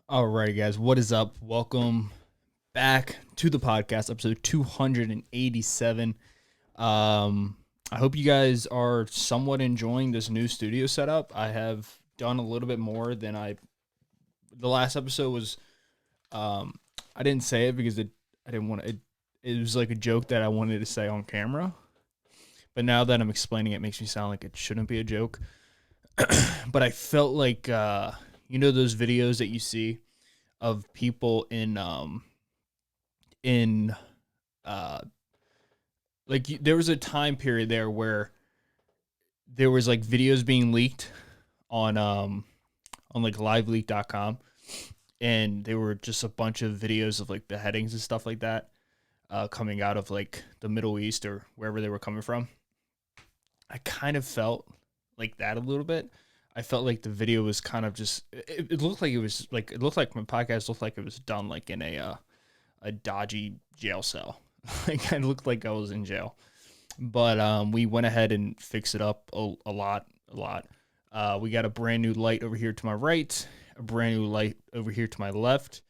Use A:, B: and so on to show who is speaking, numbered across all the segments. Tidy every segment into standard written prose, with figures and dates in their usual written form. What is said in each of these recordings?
A: All right, guys, what is up? Welcome back to the podcast, episode 287. I hope you guys are somewhat enjoying this new studio setup. I have done a little bit more than the last episode was. Um, I didn't say it because I didn't want it. It was like a joke that I wanted to say on camera, but now that I'm explaining it, makes me sound like it shouldn't be a joke. But I felt like those videos that you see of people in uh there was a time period there where there was like videos being leaked on like liveleak.com, and they were just a bunch of videos of like beheadings and stuff like that coming out of like the Middle East or wherever they were coming from. I kind of felt like that a little bit. I felt like the video was kind of just it looked like it looked like my podcast looked like it was done like in a dodgy jail cell. Like I looked like I was in jail. But we went ahead and fixed it up a lot. We got a brand new light over here to my right, a brand new light over here to my left,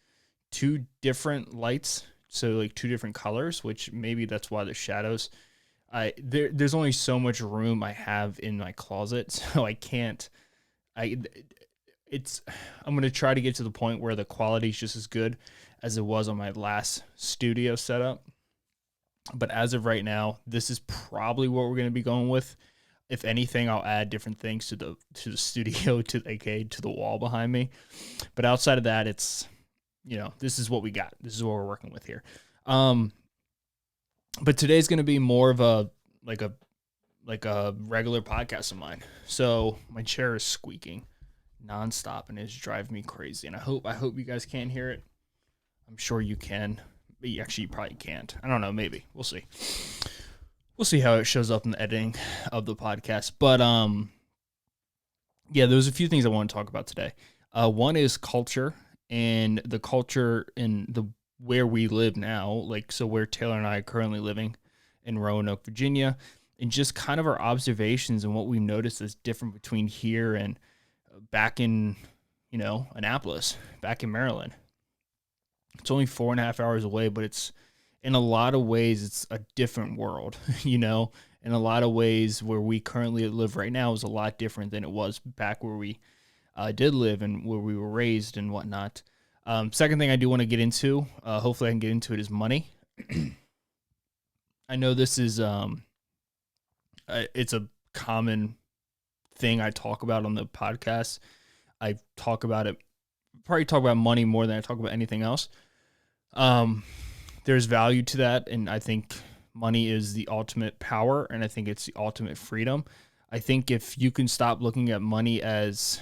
A: two different lights, so like two different colors, which maybe that's why the shadows. There's only so much room I have in my closet, so I can't. I it's I'm gonna try to get to the point where the quality is just as good as it was on my last studio setup. But as of right now, this is probably what we're going to be going with. If anything, I'll add different things to the studio, to the wall behind me. But outside of that, it's this is what we got. This is what we're working with here. Um, but today's going to be more of like a like a regular podcast of mine. So my chair is squeaking nonstop and it's driving me crazy. And I hope you guys can't hear it. I'm sure you can. Actually, you probably can't. I don't know. Maybe we'll see. We'll see how it shows up in the editing of the podcast. But yeah, there's a few things I want to talk about today. One is culture and the culture in the where we live now. Like, so where Taylor and I are currently living in Roanoke, Virginia, and just kind of our observations and what we've noticed is different between here and back in Annapolis, back in Maryland. It's only 4.5 hours away, but it's in a lot of ways it's a different world. In a lot of ways where we currently live right now is a lot different than it was back where we did live and where we were raised and whatnot. Second thing I do want to get into, hopefully I can get into it, is money. I know this is it's a common thing I talk about on the podcast. I probably talk about money more than I talk about anything else. There's value to that, and I think money is the ultimate power, and I think it's the ultimate freedom. I think if you can stop looking at money as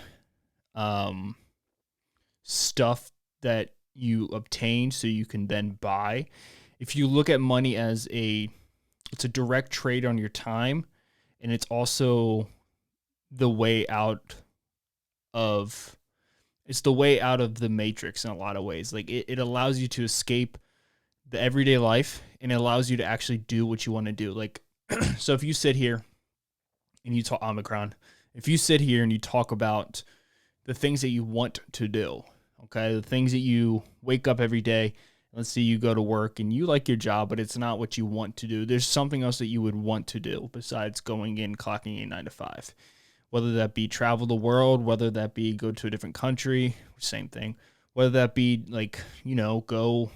A: stuff that you obtain so you can then buy, if you look at money as it's a direct trade on your time, and it's also the way out of the matrix in a lot of ways. Like it allows you to escape the everyday life and it allows you to actually do what you want to do. Like, so if you sit here and you talk Omicron, if you sit here and you talk about the things that you want to do, okay, the things that you wake up every day, let's say you go to work and you like your job, but it's not what you want to do. There's something else that you would want to do besides going in, clocking in 9 to 5. Whether that be travel the world, whether that be go to a different country, same thing. Whether that be like, go,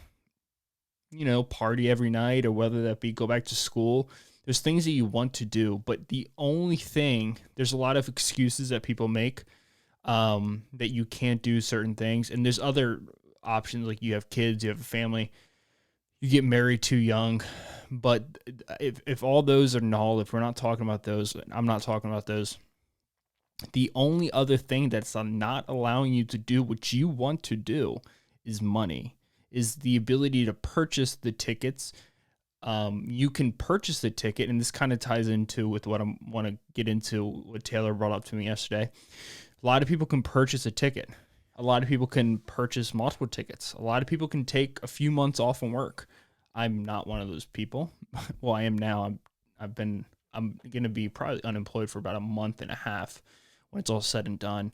A: party every night, or whether that be go back to school. There's things that you want to do, but there's a lot of excuses that people make that you can't do certain things. And there's other options, like you have kids, you have a family, you get married too young. But if all those are null, if we're not talking about those, I'm not talking about those. The only other thing that's not allowing you to do what you want to do is money, is the ability to purchase the tickets. You can purchase the ticket, and this kind of ties into with what I want to get into, what Taylor brought up to me yesterday. A lot of people can purchase a ticket. A lot of people can purchase multiple tickets. A lot of people can take a few months off from work. I'm not one of those people. Well, I am now. I'm going to be probably unemployed for about a month and a half when it's all said and done.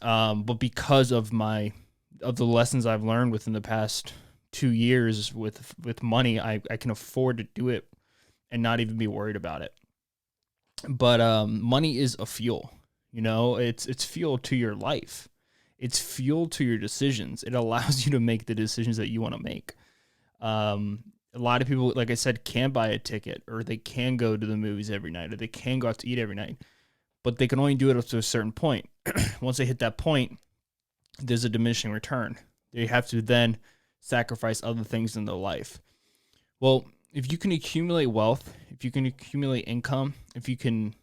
A: But because of of the lessons I've learned within the past 2 years with money, I can afford to do it and not even be worried about it. But money is a fuel. It's fuel to your life. It's fuel to your decisions. It allows you to make the decisions that you want to make. A lot of people, like I said, can buy a ticket, or they can go to the movies every night, or they can go out to eat every night, but they can only do it up to a certain point. Once they hit that point, there's a diminishing return. They have to then sacrifice other things in their life. Well, if you can accumulate wealth, if you can accumulate income, if you can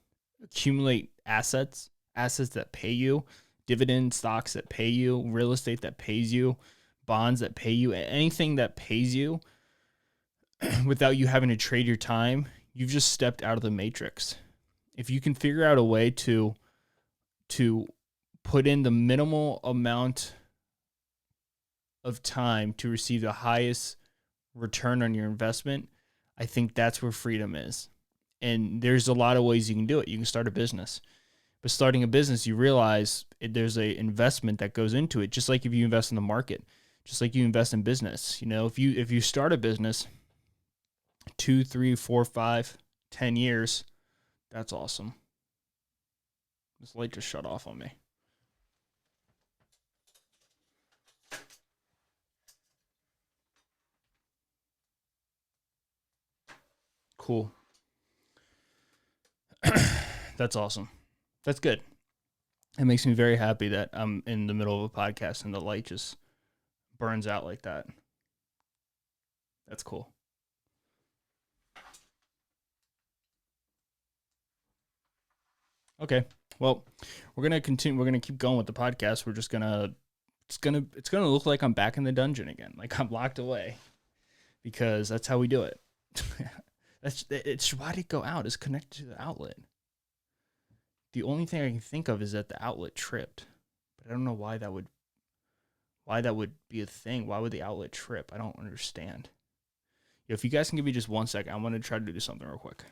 A: accumulate assets that pay you, dividend stocks that pay you, real estate that pays you, bonds that pay you, anything that pays you without you having to trade your time, you've just stepped out of the matrix. If you can figure out a way to put in the minimal amount of time to receive the highest return on your investment, I think that's where freedom is. And there's a lot of ways you can do it. You can start a business. But starting a business, you realize there's a investment that goes into it, just like if you invest in the market, just like you invest in business. If you start a business 2, 3, 4, 5, 10 years, that's awesome. This light just shut off on me. Cool. That's awesome. That's good. It makes me very happy that I'm in the middle of a podcast and the light just burns out like that. That's cool. Okay. Well, we're gonna continue. We're gonna keep going with the podcast. We're just gonna. It's gonna look like I'm back in the dungeon again, like I'm locked away, because that's how we do it. It's why did it go out? It's connected to the outlet. The only thing I can think of is that the outlet tripped, but I don't know why that would be a thing. Why would the outlet trip? I don't understand. If you guys can give me just 1 second, I'm gonna try to do something real quick.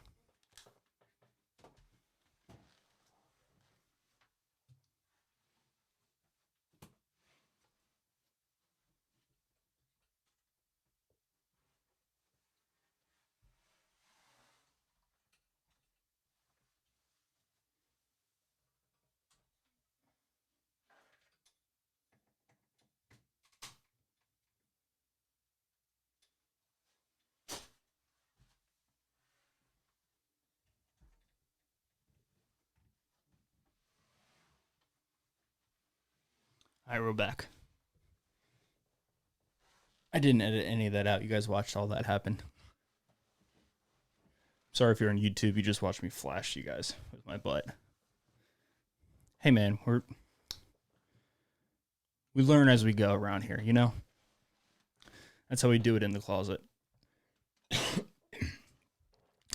A: All right, we're back. I didn't edit any of that out. You guys watched all that happen. Sorry if you're on YouTube. You just watched me flash you guys with my butt. Hey, man, we learn as we go around here, That's how we do it in the closet. I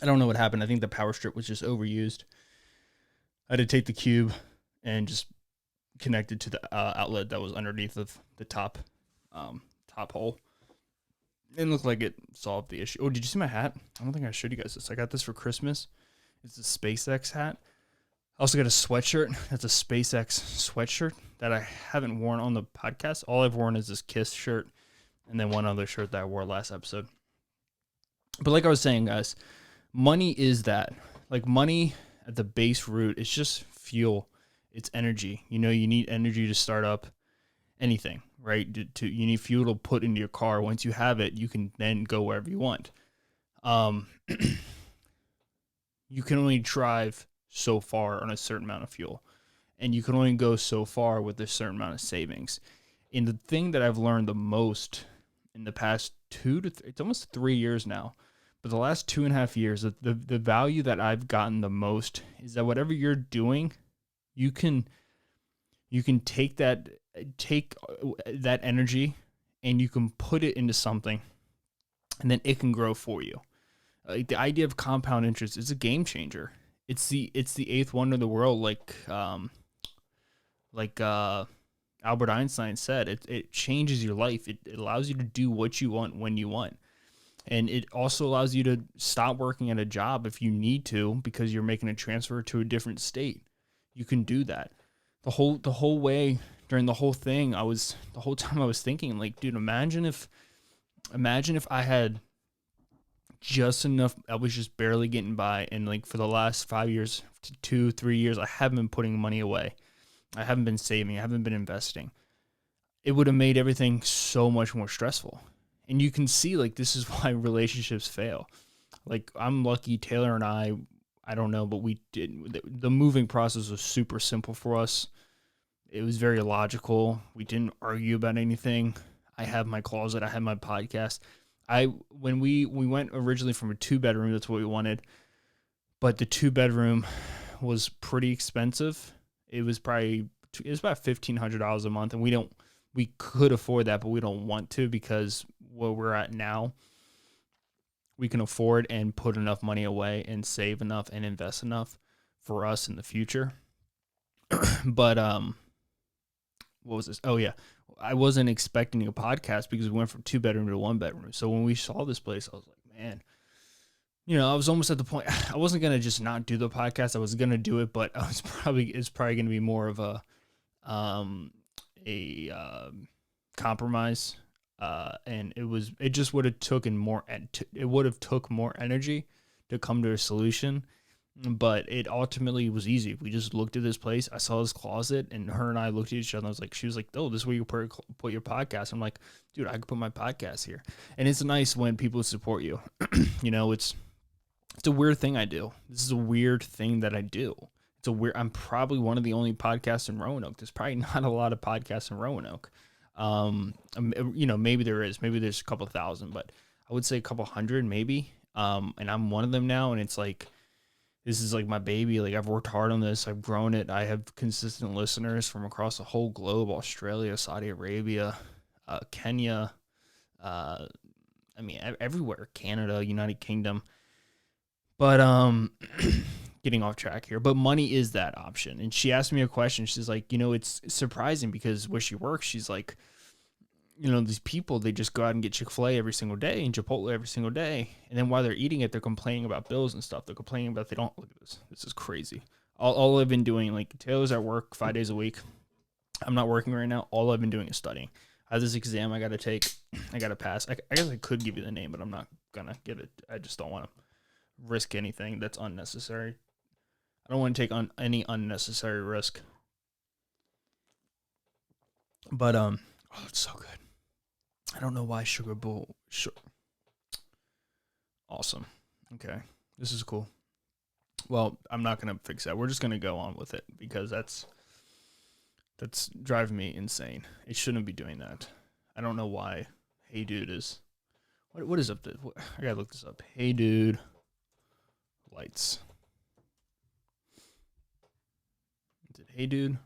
A: don't know what happened. I think the power strip was just overused. I had to take the cube and just connect it to the outlet that was underneath of the top hole. It looked like it solved the issue. Oh, did you see my hat? I don't think I showed you guys this. I got this for Christmas. It's a SpaceX hat. I also got a sweatshirt. That's a SpaceX sweatshirt that I haven't worn on the podcast. All I've worn is this KISS shirt and then one other shirt that I wore last episode. But like I was saying, guys, money is that. Like, money at the base root is just fuel. It's energy. You need energy to start up anything, right? You need fuel to put into your car. Once you have it, you can then go wherever you want. You can only drive so far on a certain amount of fuel, and you can only go so far with a certain amount of savings. And the thing that I've learned the most in the past it's almost 3 years now, but the last 2.5 years, the value that I've gotten the most is that whatever you're doing, you can take that energy and you can put it into something, and then it can grow for you. Like, the idea of compound interest is a game changer. It's the eighth wonder of the world, like Albert Einstein said. It changes your life. It allows you to do what you want when you want. And it also allows you to stop working at a job if you need to, because you're making a transfer to a different state. You can do that. The whole way during the whole thing, the whole time I was thinking, like, dude, imagine if I had just enough, I was just barely getting by, and like for the last 5 years to 2-3 years, I haven't been putting money away. I haven't been saving. I haven't been investing. It would have made everything so much more stressful. And you can see, like, this is why relationships fail. Like, I'm lucky Taylor and I don't know, but we did, the moving process was super simple for us. It was very logical. We didn't argue about anything. I have my closet. I have my podcast. When we went originally from a 2-bedroom, that's what we wanted. But the 2-bedroom was pretty expensive. It was about $1,500 a month, and we could afford that, but we don't want to, because where we're at now, we can afford and put enough money away and save enough and invest enough for us in the future. But what was this? Oh yeah, I wasn't expecting a podcast because we went from 2-bedroom to 1-bedroom. So when we saw this place, I was like, man, I was almost at the point I wasn't gonna just not do the podcast. I was gonna do it, but it's probably gonna be more of a compromise. And it just would have taken more. It would have took more energy to come to a solution. But it ultimately was easy. We just looked at this place. I saw this closet, and her and I looked at each other. She was like, "Oh, this is where you put your podcast." I'm like, "Dude, I could put my podcast here." And it's nice when people support you. It's a weird thing I do. This is a weird thing that I do. I'm probably one of the only podcasts in Roanoke. There's probably not a lot of podcasts in Roanoke. Maybe there is. Maybe there's a couple thousand, but I would say a couple hundred, maybe. And I'm one of them now, and it's like, this is like my baby. Like, I've worked hard on this. I've grown it. I have consistent listeners from across the whole globe: Australia, Saudi Arabia, Kenya. Everywhere, Canada, United Kingdom. But getting off track here. But money is that option. And she asked me a question. She's like, it's surprising because where she works, she's like, these people, they just go out and get Chick-fil-A every single day and Chipotle every single day. And then while they're eating it, they're complaining about bills and stuff. They're complaining about they don't, look at this. This is crazy. All I've been doing, like, Taylor's at work 5 days a week. I'm not working right now. All I've been doing is studying. I have this exam I got to take. I got to pass. I guess I could give you the name, but I'm not going to give it. I just don't want to risk anything that's unnecessary. I don't want to take on any unnecessary risk. But, it's so good. I don't know why Sugar Bowl. Awesome. Okay. This is cool. Well, I'm not going to fix that. We're just going to go on with it because that's driving me insane. It shouldn't be doing that. I don't know why Hey Dude is. What is up? I got to look this up. Hey Dude lights. Is it Hey Dude?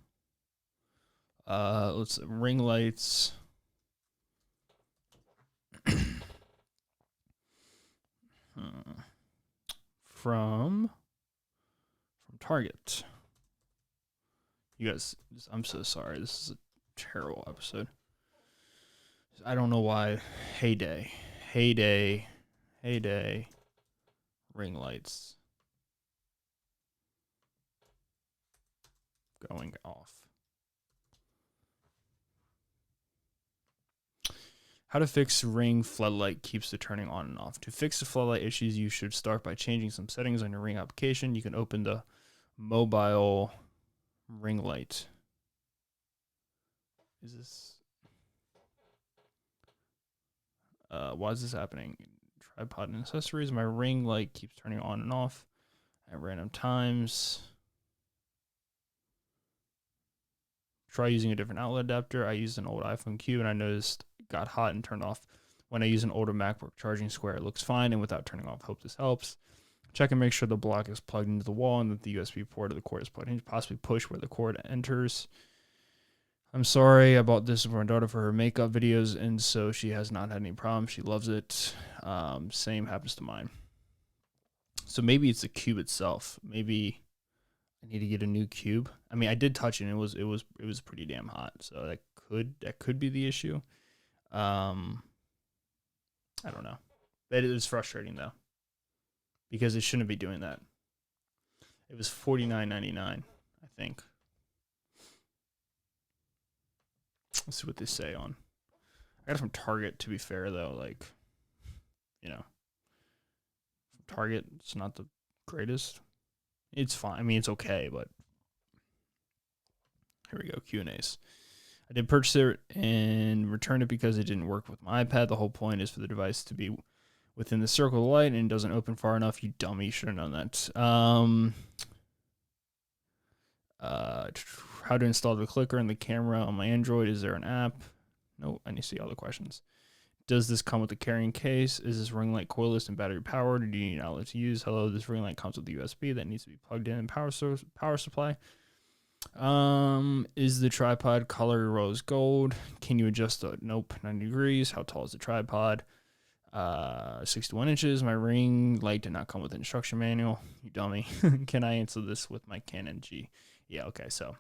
A: Let's ring lights. From Target. You guys, I'm so sorry. This is a terrible episode. I don't know why. Heyday, ring lights going off. How to fix ring floodlight keeps the turning on and off. To fix the floodlight issues, you should start by changing some settings on your ring application. You can open the mobile ring light. Is this... why is this happening? Tripod and accessories. My ring light keeps turning on and off at random times. Try using a different outlet adapter. I used an old iPhone Cube and I noticed it got hot and turned off. When I use an older MacBook charging square, it looks fine and without turning off. Hope this helps. Check and make sure the block is plugged into the wall and that the USB port of the cord is plugged in. Possibly push where the cord enters. I'm sorry. I bought this for my daughter for her makeup videos, and so she has not had any problems. She loves it. Same happens to mine. So maybe it's the cube itself. Maybe I need to get a new cube. I mean, I did touch it. And it was pretty damn hot. So that could be the issue. I don't know. But it was frustrating though, because it shouldn't be doing that. It was $49.99, I think. Let's see what they say on. I got it from Target, to be fair, though. Like, you know, Target, it's not the greatest. It's fine. I mean, it's okay, but here we go. Q&As. I did purchase it and return it because it didn't work with my iPad. The whole point is for the device to be within the circle of light and it doesn't open far enough. You dummy. You should have known that. How to install the clicker and the camera on my Android. Is there an app? No, I need to see all the questions. Does this come with a carrying case? Is this ring light coilless and battery powered, or do you need an outlet to use? Hello, this ring light comes with a USB that needs to be plugged in and power supply. Is the tripod color rose gold? Can you adjust the nope 90 degrees? How tall is the tripod? 61 inches. My ring light did not come with an instruction manual. You dummy. Can I answer this with my Canon G? Yeah, okay, so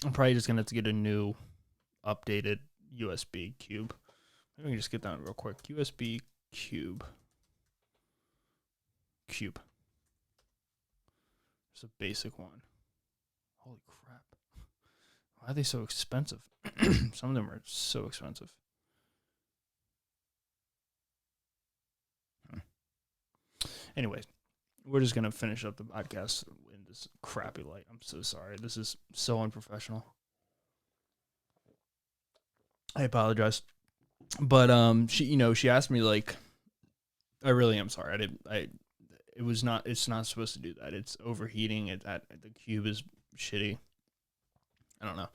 A: I'm probably just gonna have to get a new updated USB cube. Let me just get that real quick. USB cube. It's a basic one. Holy crap. Why are they so expensive? Some of them are so expensive. Anyways, we're just going to finish up the podcast in this crappy light. I'm so sorry. This is so unprofessional. I apologize. But she asked me, like, I really am sorry. It's not supposed to do that. It's overheating. The cube is shitty. I don't know.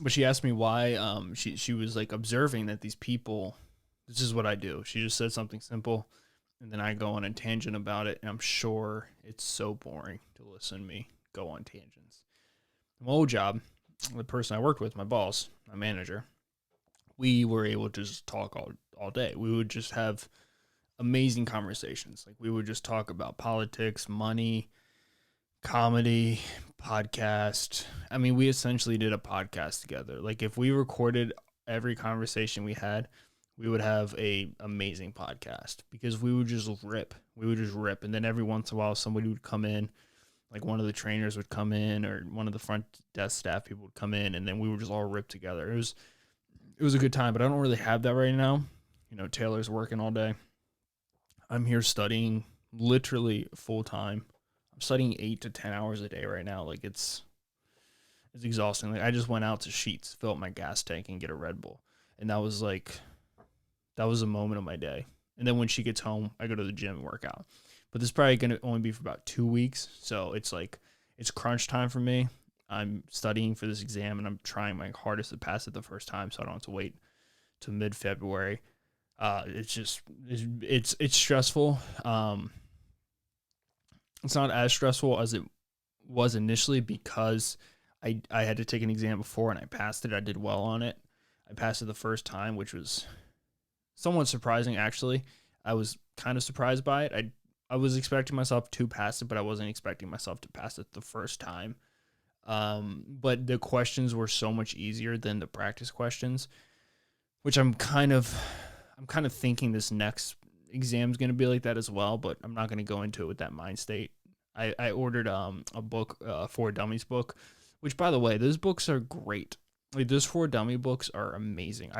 A: But she asked me why. She was like observing that these people. This is what I do. She just said something simple, and then I go on a tangent about it. And I'm sure it's so boring to listen to me go on tangents. My old job, the person I worked with, my boss, my manager, we were able to just talk all day. We would just have amazing conversations. Like, we would just talk about politics, money, comedy, podcast. I mean, we essentially did a podcast together. Like, if we recorded every conversation we had, we would have a amazing podcast because we would just rip. And then every once in a while, somebody would come in, like one of the trainers would come in or one of the front desk staff people would come in, and then we would just all rip together. It was a good time, but I don't really have that right now. You know, Taylor's working all day. I'm here studying literally full time. I'm studying 8 to 10 hours a day right now. Like, it's exhausting. Like, I just went out to Sheetz, fill up my gas tank, and get a Red Bull. And that was a moment of my day. And then when she gets home, I go to the gym and work out. But this is probably going to only be for about 2 weeks. So it's crunch time for me. I'm studying for this exam, and I'm trying my hardest to pass it the first time, so I don't have to wait till mid-February. It's stressful. It's not as stressful as it was initially because I had to take an exam before, and I passed it. I did well on it. I passed it the first time, which was somewhat surprising, actually. I was kind of surprised by it. I was expecting myself to pass it, but I wasn't expecting myself to pass it the first time. But the questions were so much easier than the practice questions, which I'm kind of thinking this next exam is going to be like that as well, but I'm not going to go into it with that mind state. I ordered a book, For Dummies book, which, by the way, those books are great. Like, those For Dummy books are amazing.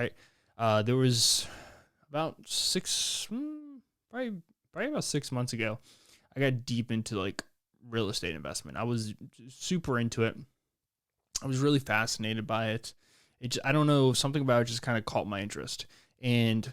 A: There was about probably about 6 months ago, I got deep into like real estate investment. I was super into it. I was really fascinated by it. I don't know, something about it just kind of caught my interest. And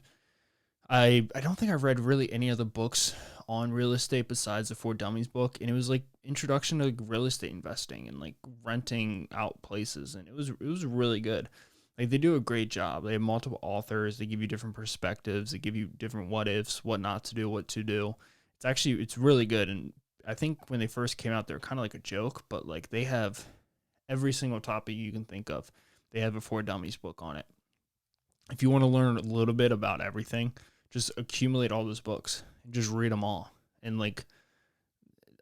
A: I don't think I've read really any other books on real estate besides the For Dummies book. And it was like introduction to real estate investing and like renting out places. And it was really good. Like, they do a great job. They have multiple authors. They give you different perspectives. They give you different what ifs, what not to do, what to do. It's really good. And I think when they first came out, they were kind of like a joke, but like, they have every single topic you can think of. They have a For Dummies book on it. If you want to learn a little bit about everything, just accumulate all those books and just read them all. And like,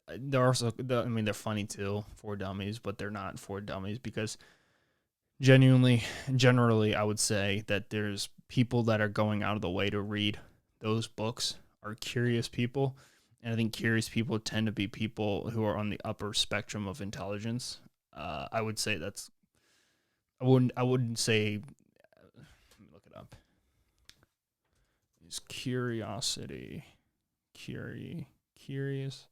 A: they're funny too, For Dummies, but they're not For Dummies because generally, I would say that there's people that are going out of the way to read those books are curious people. And I think curious people tend to be people who are on the upper spectrum of intelligence. I would say that's I wouldn't say. Let me look it up. Is curiosity, curious,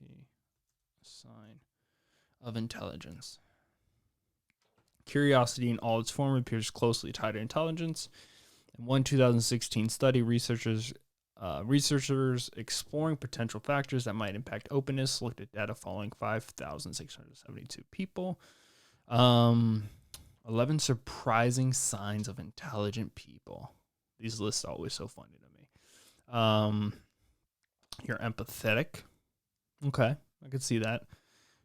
A: a sign of intelligence? Curiosity in all its form appears closely tied to intelligence. In one 2016 study, researchers exploring potential factors that might impact openness looked at data following 5,672 people. 11 surprising signs of intelligent people. These lists are always so funny to me. You're empathetic. Okay, I could see that.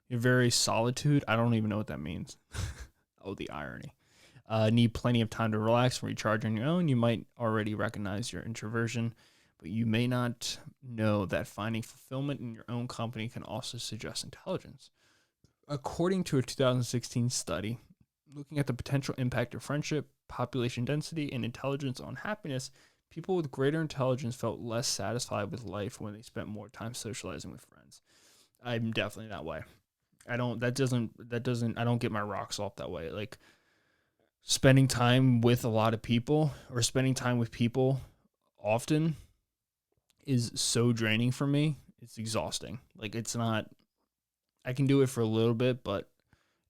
A: You're very solitude. I don't even know what that means. Oh, the irony. Need plenty of time to relax and recharge on your own. You might already recognize your introversion, but you may not know that finding fulfillment in your own company can also suggest intelligence. According to a 2016 study looking at the potential impact of friendship, population density, and intelligence on happiness, people with greater intelligence felt less satisfied with life when they spent more time socializing with friends. I'm definitely that way. I don't get my rocks off that way. Like, spending time with a lot of people or spending time with people often is so draining for me. It's exhausting. Like, it's not, I can do it for a little bit, but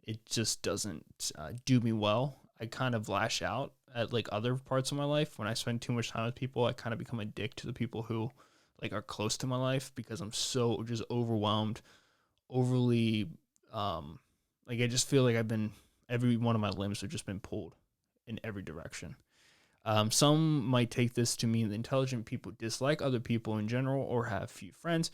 A: it just doesn't do me well. I kind of lash out at like other parts of my life. When I spend too much time with people, I kind of become a dick to the people who like are close to my life because I'm so just overwhelmed, overly, like I just feel like every one of my limbs have just been pulled in every direction. Some might take this to mean that intelligent people dislike other people in general or have few friends.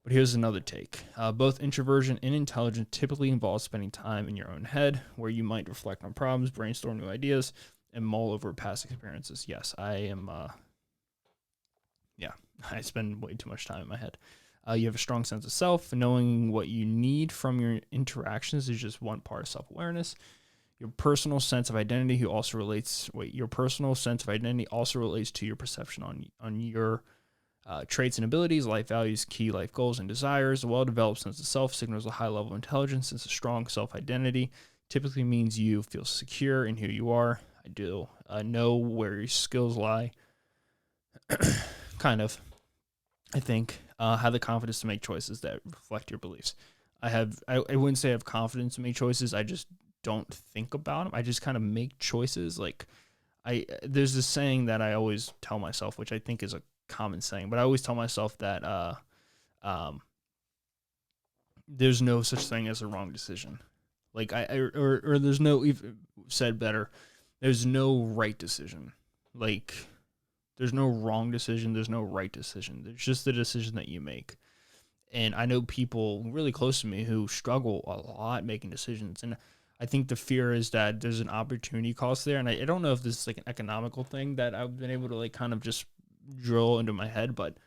A: But here's another take. Both introversion and intelligence typically involve spending time in your own head, where you might reflect on problems, brainstorm new ideas, and mull over past experiences. Yes, I am. I spend way too much time in my head. You have a strong sense of self. Knowing what you need from your interactions is just one part of self-awareness. Your personal sense of identity also relates. Your personal sense of identity also relates to your perception on your traits and abilities, life values, key life goals and desires. A well-developed sense of self signals a high level of intelligence, since a strong self-identity typically means you feel secure in who you are. I do know where your skills lie. Kind of. I think have the confidence to make choices that reflect your beliefs. I wouldn't say I have confidence to make choices. I just don't think about them. I just kind of make choices. Like, there's this saying that I always tell myself, which I think is a common saying, but I always tell myself that there's no such thing as a wrong decision. Like, or there's no, even said better, there's no right decision. Like, there's no wrong decision, there's no right decision. There's just the decision that you make. And I know people really close to me who struggle a lot making decisions. And I think the fear is that there's an opportunity cost there. And I don't know if this is like an economical thing that I've been able to like kind of just drill into my head, but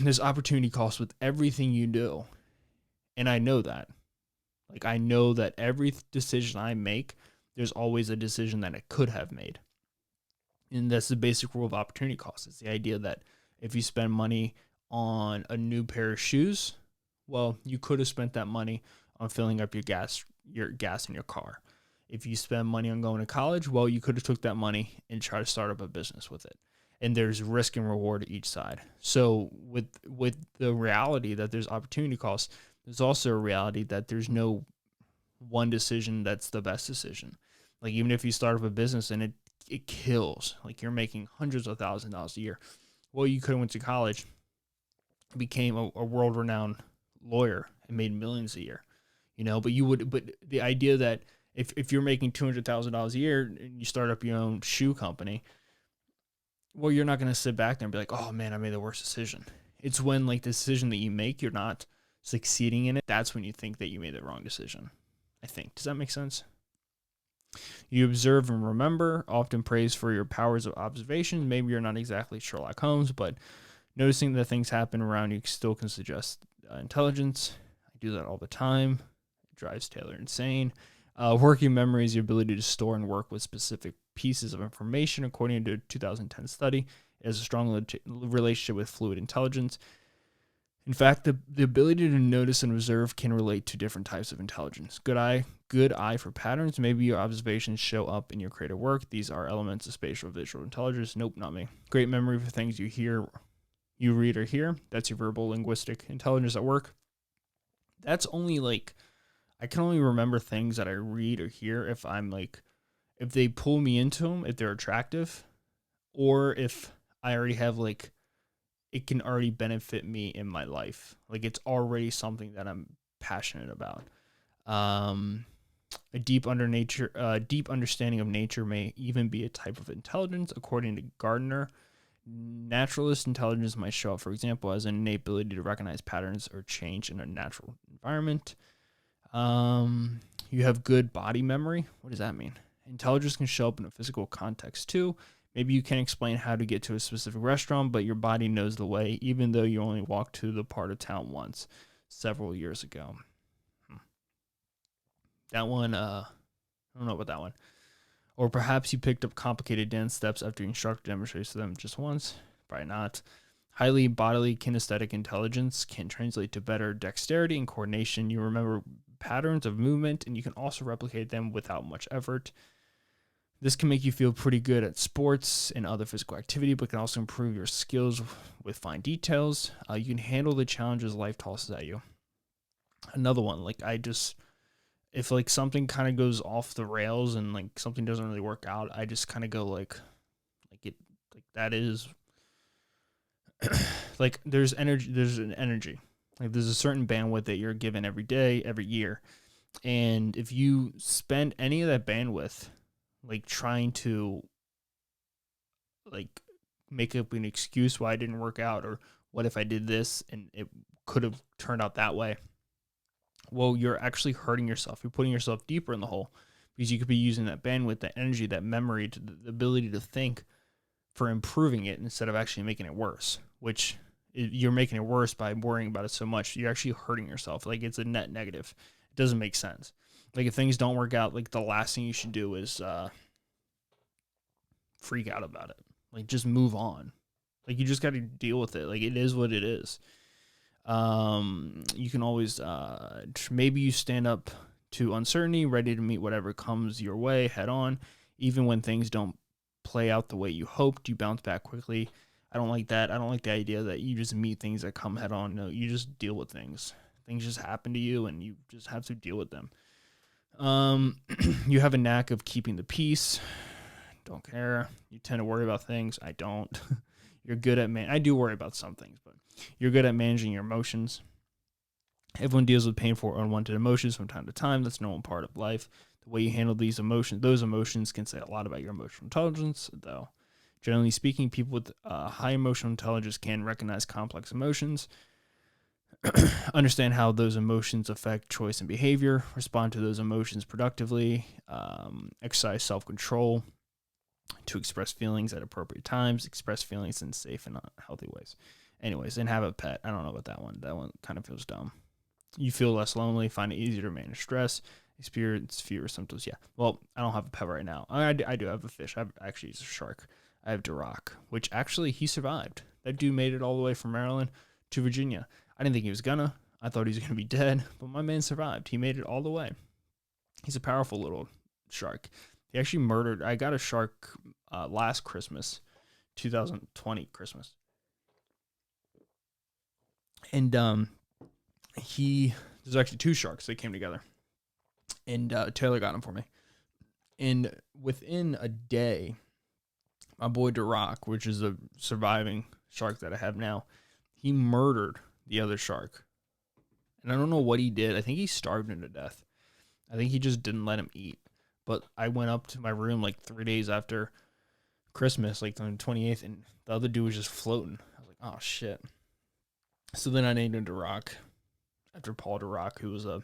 A: there's opportunity cost with everything you do. And I know that. Like, I know that every decision I make, there's always a decision that I could have made. And that's the basic rule of opportunity cost. It's the idea that if you spend money on a new pair of shoes, well, you could have spent that money on filling up your gas in your car. If you spend money on going to college, well, you could have took that money and tried to start up a business with it. And there's risk and reward to each side. So with the reality that there's opportunity costs, there's also a reality that there's no one decision that's the best decision. Like, even if you start up a business and it kills, like you're making hundreds of thousands of dollars a year, well, you could have went to college, became a world-renowned lawyer, and made millions a year, but the idea that if you're making $200,000 a year and you start up your own shoe company, well, you're not going to sit back there and be like, oh man, I made the worst decision. It's when like the decision that you make, you're not succeeding in it. That's when you think that you made the wrong decision, I think. Does that make sense? You observe and remember, often praised for your powers of observation. Maybe you're not exactly Sherlock Holmes, but noticing that things happen around you still can suggest intelligence. I do that all the time. It drives Taylor insane. Working memory is the ability to store and work with specific pieces of information. According to a 2010 study, it has a strong relationship with fluid intelligence. In fact, the ability to notice and observe can relate to different types of intelligence. Good eye for patterns. Maybe your observations show up in your creative work. These are elements of spatial visual intelligence. Nope, not me. Great memory for things you read or hear. That's your verbal linguistic intelligence at work. That's only like, I can only remember things that I read or hear if if they pull me into them, if they're attractive, or if I already have it can already benefit me in my life. Like it's already something that I'm passionate about. A deep understanding of nature may even be a type of intelligence, according to Gardner. Naturalist intelligence might show up, for example, as an innate ability to recognize patterns or change in a natural environment. You have good body memory. What does that mean? Intelligence can show up in a physical context too. Maybe you can't explain how to get to a specific restaurant, but your body knows the way, even though you only walked to the part of town once several years ago. That one, I don't know about that one. Or perhaps you picked up complicated dance steps after your instructor demonstrated them just once. Probably not. Highly bodily kinesthetic intelligence can translate to better dexterity and coordination. You remember patterns of movement, and you can also replicate them without much effort. This can make you feel pretty good at sports and other physical activity, but can also improve your skills with fine details. You can handle the challenges life tosses at you. Another one, if something kind of goes off the rails and something doesn't really work out, I just kind of go that is there's an energy. There's a certain bandwidth that you're given every day, every year. And if you spend any of that bandwidth trying to make up an excuse why it didn't work out, or what if I did this and it could have turned out that way, well, you're actually hurting yourself. You're putting yourself deeper in the hole, because you could be using that bandwidth, that energy, that memory, to the ability to think for improving it instead of actually making it worse, which you're making it worse by worrying about it so much. You're actually hurting yourself. It's a net negative. It doesn't make sense. If things don't work out, the last thing you should do is freak out about it. Just move on. You just got to deal with it. It is what it is. You can always maybe you stand up to uncertainty, ready to meet whatever comes your way head on. Even when things don't play out the way you hoped, you bounce back quickly. I don't like that. I don't like the idea that you just meet things that come head on. No, you just deal with things. Things just happen to you, and you just have to deal with them. You have a knack of keeping the peace. Don't care. You tend to worry about things. I don't. You're good at I do worry about some things, but you're good at managing your emotions. Everyone deals with painful or unwanted emotions from time to time. That's a normal part of life. The way you handle those emotions can say a lot about your emotional intelligence, though. Generally speaking, people with high emotional intelligence can recognize complex emotions, understand how those emotions affect choice and behavior, respond to those emotions productively, exercise self-control to express feelings at appropriate times, express feelings in safe and healthy ways. Anyways, and have a pet. I don't know about that one. That one kind of feels dumb. You feel less lonely, find it easier to manage stress, experience fewer symptoms. Yeah. Well, I don't have a pet right now. I do have a fish. Actually, it's a shark. I have Duroc, which actually he survived. That dude made it all the way from Maryland to Virginia. I didn't think he was gonna. I thought he was gonna be dead, but my man survived. He made it all the way. He's a powerful little shark. He actually murdered. I got a shark last Christmas, 2020 Christmas, and there's actually two sharks that came together, and Taylor got them for me. And within a day, my boy Duroc, which is a surviving shark that I have now, he murdered the other shark. And I don't know what he did. I think he starved him to death. I think he just didn't let him eat. But I went up to my room 3 days after Christmas, on the 28th, and the other dude was just floating. I was like, oh, shit. So then I named him Duroc after Paul Duroc, who was a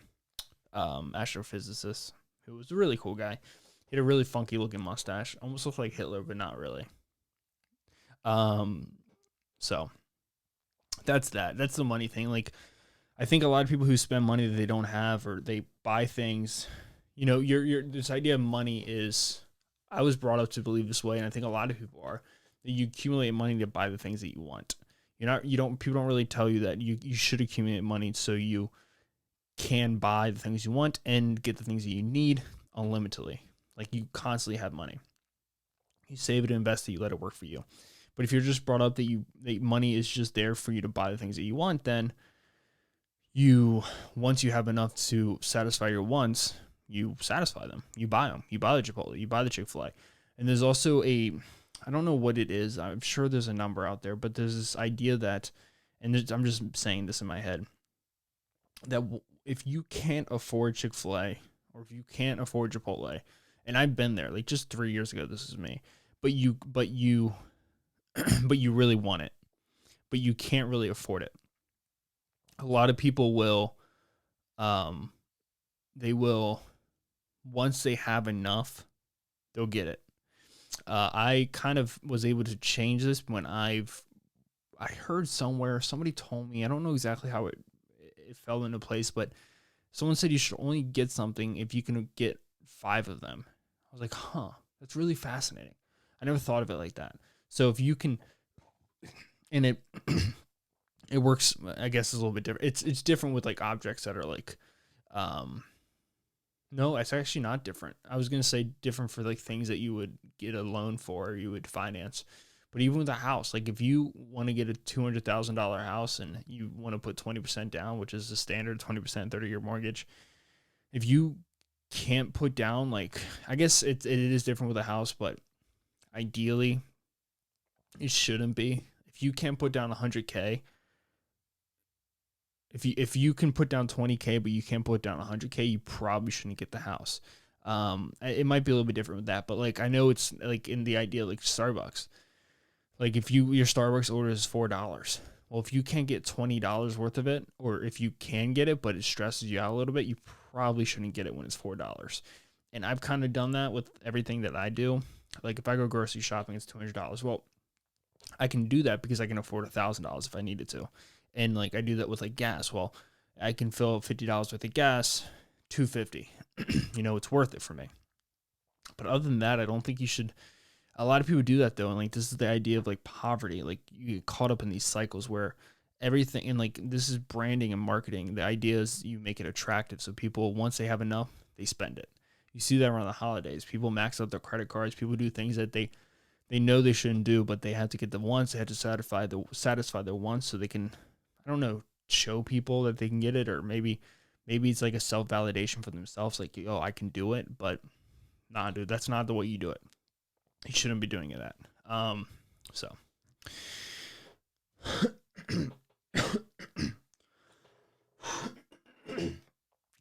A: astrophysicist, who was a really cool guy. He had a really funky-looking mustache. Almost looked like Hitler, but not really. So that's that. That's the money thing. I think a lot of people who spend money that they don't have, or they buy things, your this idea of money is, I was brought up to believe this way, and I think a lot of people are, that you accumulate money to buy the things that you want. People don't really tell you that you should accumulate money so you can buy the things you want and get the things that you need unlimitedly. Like, you constantly have money. You save it, invest it, you let it work for you. But if you're just brought up that money is just there for you to buy the things that you want, then once you have enough to satisfy your wants, you satisfy them. You buy them. You buy the Chipotle. You buy the Chick-fil-A. And there's also I don't know what it is. I'm sure there's a number out there, but there's this idea that, and I'm just saying this in my head, that if you can't afford Chick-fil-A or if you can't afford Chipotle, and I've been there, like just 3 years ago, this is me, but you but you really want it, but you can't really afford it. A lot of people will, they will, once they have enough, they'll get it. I kind of was able to change this when I heard somewhere, somebody told me, I don't know exactly how it fell into place, but someone said you should only get something if you can get 5 of them. I was like, huh, that's really fascinating. I never thought of it like that. So if you can, and it it works, I guess, is a little bit different. It's different with like objects that are like, no, it's actually not different. I was going to say different for like things that you would get a loan for or you would finance. But even with a house, like if you want to get a $200,000 house and you want to put 20% down, which is the standard 20% 30-year mortgage, if you can't put down, like, I guess it is different with a house, but ideally it shouldn't be. If you can't put down 100K, if you can put down 20K, but you can't put down 100K, you probably shouldn't get the house. It might be a little bit different with that, but like, I know it's like in the idea, like Starbucks, like if your Starbucks order is $4, well, if you can't get $20 worth of it, or if you can get it, but it stresses you out a little bit, you probably shouldn't get it when it's $4. And I've kind of done that with everything that I do. Like if I go grocery shopping, it's $200. Well, I can do that because I can afford $1,000 if I needed to. And like I do that with like gas. Well, I can fill $50 worth of gas, $2.50. It's worth it for me. But other than that, I don't think you should. A lot of people do that though, and like this is the idea of like poverty. Like you get caught up in these cycles where everything, and like this is branding and marketing. The idea is you make it attractive, so people, once they have enough, they spend it. You see that around the holidays. People max out their credit cards. People do things that they know they shouldn't do, but they have to get the wants. They have to satisfy their wants so they can, I don't know, show people that they can get it, or maybe it's like a self-validation for themselves, like, oh, I can do it. But nah, dude, that's not the way you do it. You shouldn't be doing it. So I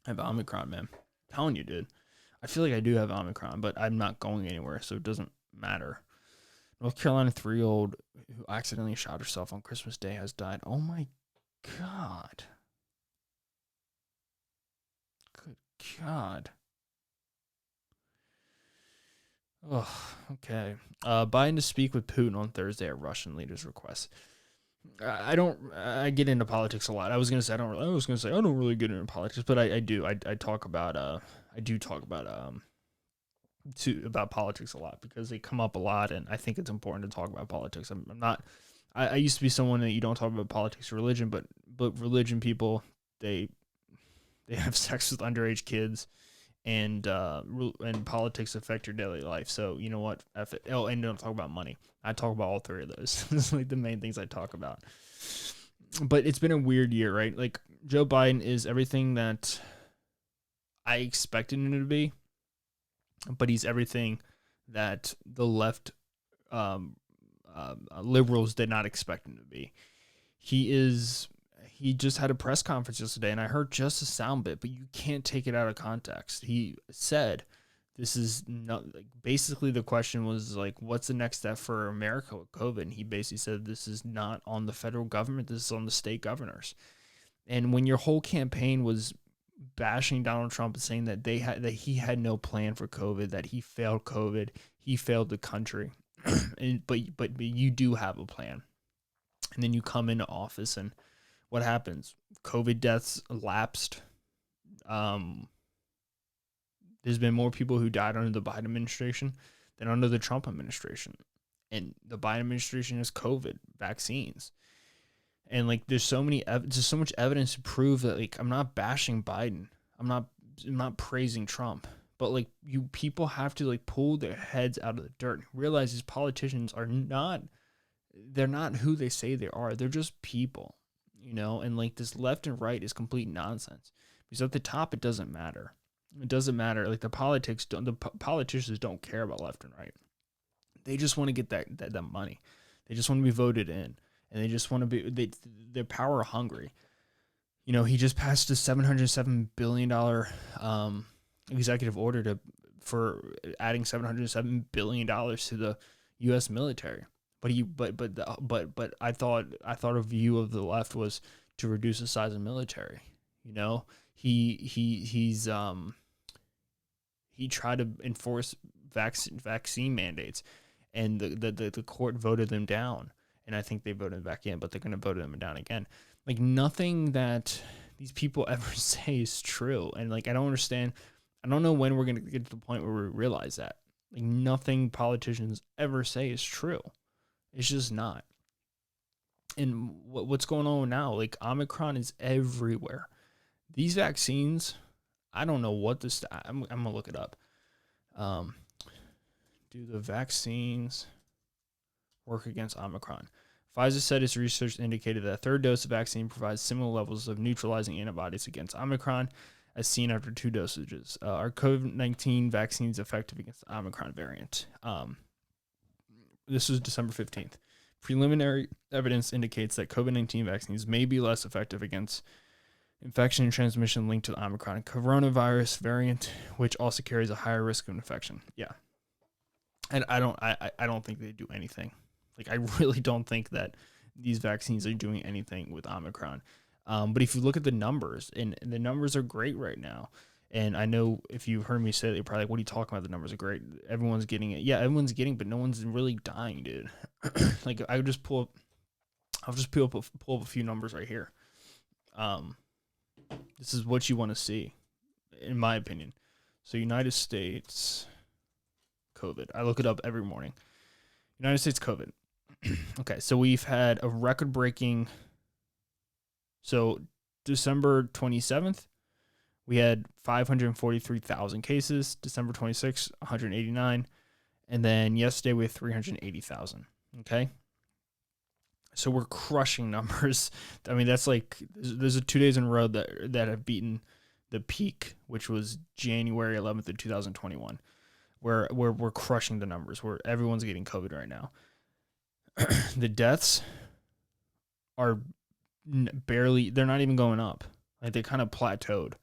A: have Omicron, man. I'm telling you, dude. I feel like I do have Omicron, but I'm not going anywhere, so it doesn't matter. North Carolina 3-year-old who accidentally shot herself on Christmas Day has died. Oh my God. Good God. Oh, okay. Biden to speak with Putin on Thursday at Russian leader's request. I get into politics a lot. I was gonna say I don't really get into politics, but I do. I talk about about politics a lot because they come up a lot, and I think it's important to talk about politics. I'm not. I used to be someone that you don't talk about politics or religion, but religion people, they have sex with underage kids, and politics affect your daily life. So you know what? F it. Oh, and don't talk about money. I talk about all 3 of those. It's like the main things I talk about. But it's been a weird year, right? Like Joe Biden is everything that I expected him to be, but he's everything that the left liberals did not expect him to be. He just had a press conference yesterday, and I heard just a sound bit, but you can't take it out of context. He said, this is not, like, basically the question was like, what's the next step for America with COVID? And he basically said, this is not on the federal government. This is on the state governors. And when your whole campaign was bashing Donald Trump and saying that that he had no plan for COVID, that he failed COVID, he failed the country, but you do have a plan. And then you come into office, and what happens? COVID deaths lapsed. There's been more people who died under the Biden administration than under the Trump administration. And the Biden administration has COVID vaccines. And like, there's so much evidence to prove that, like, I'm not bashing Biden. I'm not praising Trump. But like, you people have to like pull their heads out of the dirt and realize these politicians are not, they're not who they say they are. They're just people, you know? And like, this left and right is complete nonsense. Because at the top, it doesn't matter. It doesn't matter. Like, the politicians don't care about left and right. They just want to get that money. They just want to be voted in, and they just want to they're power hungry. You know, he just passed a $707 billion executive order for adding $707 billion to the U.S. military. But I thought a view of the left was to reduce the size of the military. You know, he tried to enforce vaccine mandates, and the court voted them down. And I think they voted back in, but they're going to vote them down again. Like, nothing that these people ever say is true. And like, I don't understand. I don't know when we're going to get to the point where we realize that. Like, nothing politicians ever say is true. It's just not. And what's going on now? Like, Omicron is everywhere. These vaccines, I don't know what this. I'm gonna look it up. Do the vaccines work against Omicron? Pfizer said its research indicated that a third dose of vaccine provides similar levels of neutralizing antibodies against Omicron as seen after 2 dosages. Are COVID-19 vaccines effective against the Omicron variant? This was December 15th. Preliminary evidence indicates that COVID-19 vaccines may be less effective against infection and transmission linked to the Omicron coronavirus variant, which also carries a higher risk of infection. Yeah. And I don't think they do anything. Like, I really don't think that these vaccines are doing anything with Omicron. But if you look at the numbers, and the numbers are great right now. And I know if you've heard me say it, you're probably like, what are you talking about? The numbers are great. Everyone's getting it. Yeah, everyone's getting it, but no one's really dying, dude. Like, I'll just pull up a few numbers right here. This is what you want to see, in my opinion. So, United States COVID. I look it up every morning. United States COVID. Okay, so we've had a record-breaking. So, December 27th, we had 543,000 cases. December 26th, 189. And then yesterday, we had 380,000. Okay? So we're crushing numbers. I mean, that's like, there's 2 days in a row that have beaten the peak, which was January 11th of 2021, where we're crushing the numbers, where everyone's getting COVID right now. The deaths are barely, they're not even going up. Like, they kind of plateaued.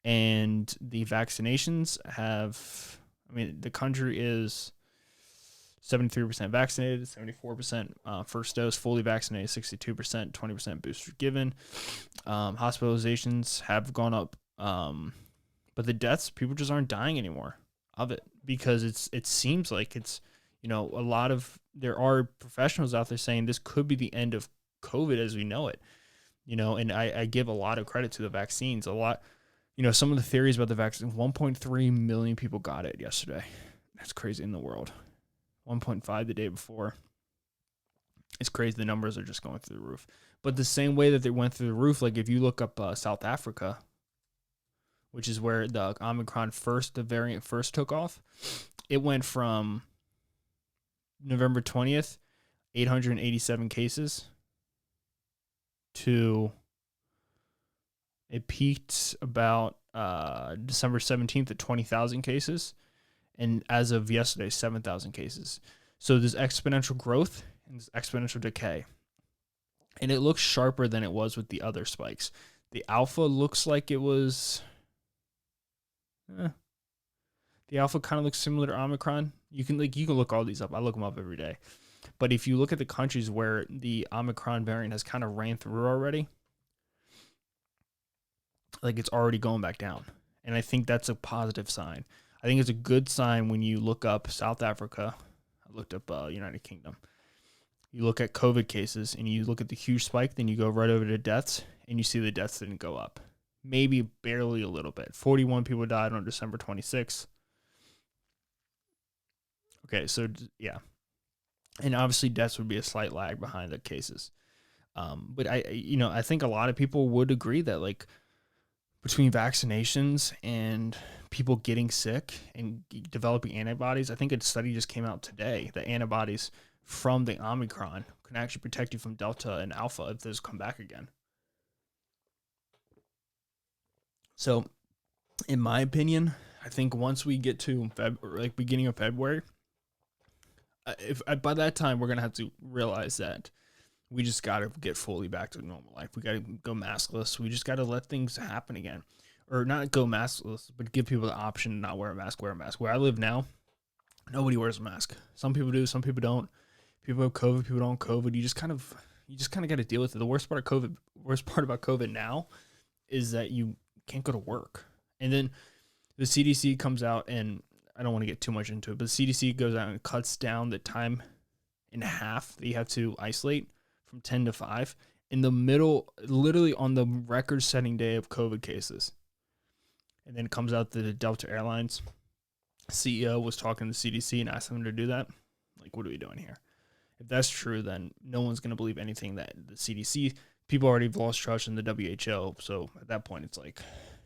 A: And the vaccinations have, I mean, the country is 73% vaccinated, 74% first dose, fully vaccinated, 62%, 20% booster given. Hospitalizations have gone up, but the deaths, people just aren't dying anymore of it, because it seems like it's, you know, there are professionals out there saying this could be the end of COVID as we know it, you know, and I give a lot of credit to the vaccines. A lot, you know, some of the theories about the vaccine, 1.3 million people got it yesterday. That's crazy in the world. 1.5 the day before. It's crazy. The numbers are just going through the roof. But the same way that they went through the roof, like if you look up South Africa, which is where the Omicron the variant first took off, it went from November 20th, 887 cases, to it peaked about December 17th at 20,000 cases. And as of yesterday, 7,000 cases. So there's exponential growth and there's exponential decay. And it looks sharper than it was with the other spikes. The alpha looks like it was... the alpha kind of looks similar to Omicron. You can look all these up. I look them up every day. But if you look at the countries where the Omicron variant has kind of ran through already, like, it's already going back down. And I think that's a positive sign. I think it's a good sign when you look up South Africa. I looked up United Kingdom. You look at COVID cases and you look at the huge spike, then you go right over to deaths and you see the deaths didn't go up. Maybe barely a little bit. 41 people died on December 26th. Okay, so yeah. And obviously deaths would be a slight lag behind the cases. But I think a lot of people would agree that like between vaccinations and people getting sick and developing antibodies, I think a study just came out today that antibodies from the Omicron can actually protect you from Delta and Alpha if those come back again. So, in my opinion, I think once we get to beginning of February, if by that time we're gonna have to realize that we just gotta get fully back to normal life. We gotta go maskless. We just gotta let things happen again, or not go maskless, but give people the option to not wear a mask. Wear a mask. Where I live now, nobody wears a mask. Some people do, some people don't. People have COVID, people don't have COVID. You just kind of got to deal with it. The worst part about COVID now is that you can't go to work. And then the CDC comes out, and I don't want to get too much into it, but the CDC goes out and cuts down the time in half that you have to isolate from 10 to 5 in the middle, literally on the record-setting day of COVID cases. And then it comes out that the Delta Airlines CEO was talking to the CDC and asked them to do that. Like, what are we doing here? If that's true, then no one's going to believe anything that the CDC, people already have lost trust in the WHO. So at that point, it's like,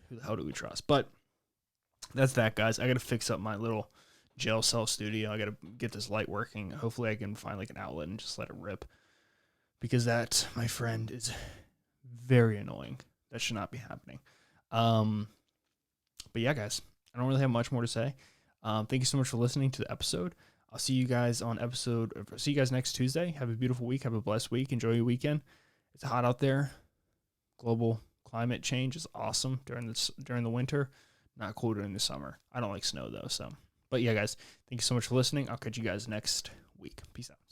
A: who the hell do we trust? But that's that, guys. I got to fix up my little jail cell studio. I got to get this light working. Hopefully I can find like an outlet and just let it rip. Because that, my friend, is very annoying. That should not be happening. But yeah, guys, I don't really have much more to say. Thank you so much for listening to the episode. I'll see you guys next Tuesday. Have a beautiful week. Have a blessed week. Enjoy your weekend. It's hot out there. Global climate change is awesome during the winter. Not cool during the summer. I don't like snow though. But yeah, guys, thank you so much for listening. I'll catch you guys next week. Peace out.